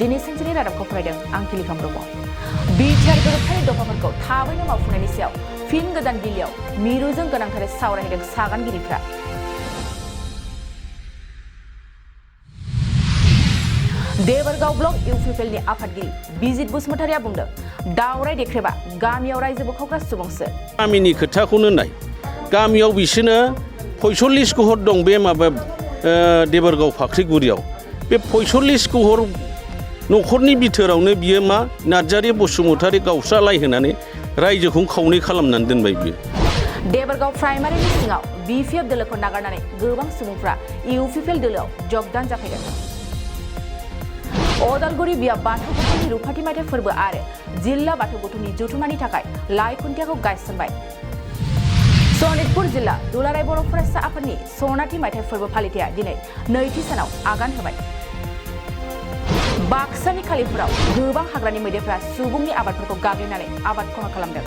दिनै सानसेनि रादाबखौ फरायदों आं खिलिखां ब्रह्म। बिटिआर गोरोबथानि दफाफोरखौ थाबैनो मावफुंनायनि सायाव फिन गोदान दिल्लीयाव मिरुजों गोनांथारै सावरायहैदों सागानगिरिफ्रा। देबरगाव ब्लक इउपिपिएलनि आफादगिरि बिजित बसुमतारिया बुंदों दावराय देख्रेबा गामियाव रायजो बोखावग्रा सुबुंसो। गामिनि खोथाखौनो नाय, गामियाव बिसोरनो 45 घर दं बे माबा देबरगाव फाख्रिगुरियाव। बे 45 घर न'खरनि बिथोरावनो बियो मा नार्जारी बसुमतारी गावस्रालायहोनानै रायजोखौ खावनै खालामनानै दोनबाय बियो। देबरगाव प्राइमारिनि सिङाव बिपिएफ दोलोखौ नागारनानै गोबां सुबुंफ्रा इउपिपिएल दोलोआव जगदान जाफैदों। अदालगुरि बिया बाथौ गौथुमनि रुफाथि मायथाइ फोरबो आरो जिल्ला बाथौ गौथुमनि जथुमानि थाखाय लाइ खुन्थियाखौ गायसनबाय। सनितपुर जिल्ला दुलाराय बर' फरायसा आफादनि सनाथि मायथाइ फोरबो फालिथाया दिनै नैथि सानाव आगान होबाय। बाक्सानि खालिफोराव गोबां हाग्रानि मैदेरफ्रा सुबुंनि आबादफोरखौ गाग्लिनानै आबाद खहा खालामदों।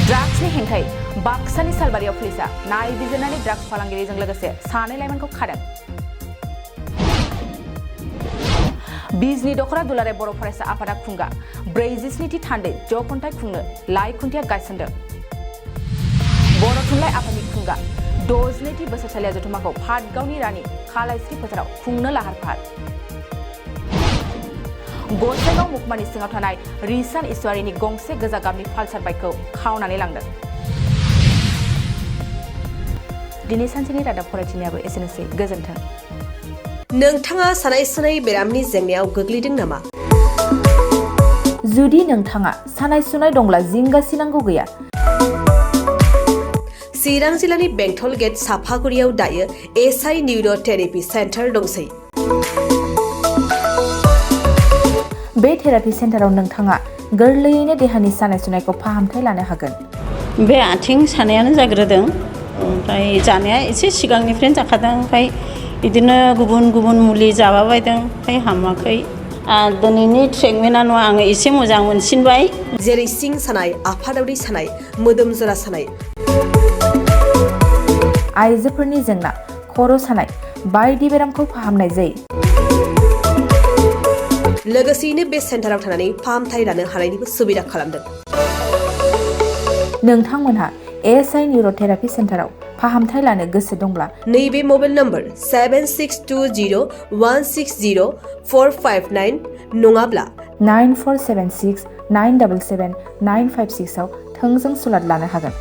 ड्राग्सनि हेंथायै बाक्सानि सालबारियाव पुलिसा नायबिजिरनानै ड्राग्स फालांगिरिजों लोगोसे सानै लाइमोनखौ खादों। बिजनी दखरा दुलाराय बर' फरायसा आफादा खुंगा 47थि थान्दै जखन्थाइ खुंनो लाइ खुन्थिया गायसनदों। बर' थुनलाइ आफादनि खुंगा 62थि बोसोरसालिया जथुमाखौ पाटगावनि रानि खालायस्रि फोथाराव खुंनो लाहार फाहार। गसाइगाव मुखमानि सिङाव थानाय रिसान इसवारिनि गंसे गोजा गाबनि पालसार बाइकखौ खावनानै लांदों। दिनै सानसेनि रादाब फरायथिनायाबो एसेनोसै। गोजोन्थों। नोंथाङा सानाय सुनाय बेरामनि जेंनायाव गोग्लैदों नामा? जुदि नोंथाङा सानाय सुनाय दंब्ला जिंगासिनांगौ गैया। चिरां जिल्लानि बेंटल गेट साफागुरियाव दायो एसआइ निउर' थेरापि सेन्टार दंसै। बे थेरापि सेन्टाराव नोंथाङा गोरलैयैनो देहानि सानाय सुनायखौ फाहामथाय लानो हागोन। बे आथिं सानायानो जाग्रोदों, ओमफ्राय जानाया एसे सिगांनिफ्रायनो जाखादों, ओमफ्राय बिदिनो गुबुन गुबुन मुलि जाबाबायदों, ओमफ्राय हामाखै। दिनैनि ट्रिटमेन्टआ आङो एसे मोजां मोनसिनबाय। जेरै सिं सानाय, आफादावरि सानाय, मोदोम जरा सानाय, आइजोफोरनि जेंना, खर' सानाय बायदि बेरामखौ फाहामनाय जायो। लोगोसेयैनो बे सेन्टाराव थानानै फाहामथाय लानो हानायनिबो सुबिदा खालामदों। नोंथांमोनहा एसआइ निउर' थेरापि सेन्टाराव फाहामथाय लानो गोसो दंब्ला नैबे मबाइल नम्बर 7620160459 नङाब्ला 9476977956 आव थोंजों सुलाद लानो हागोन।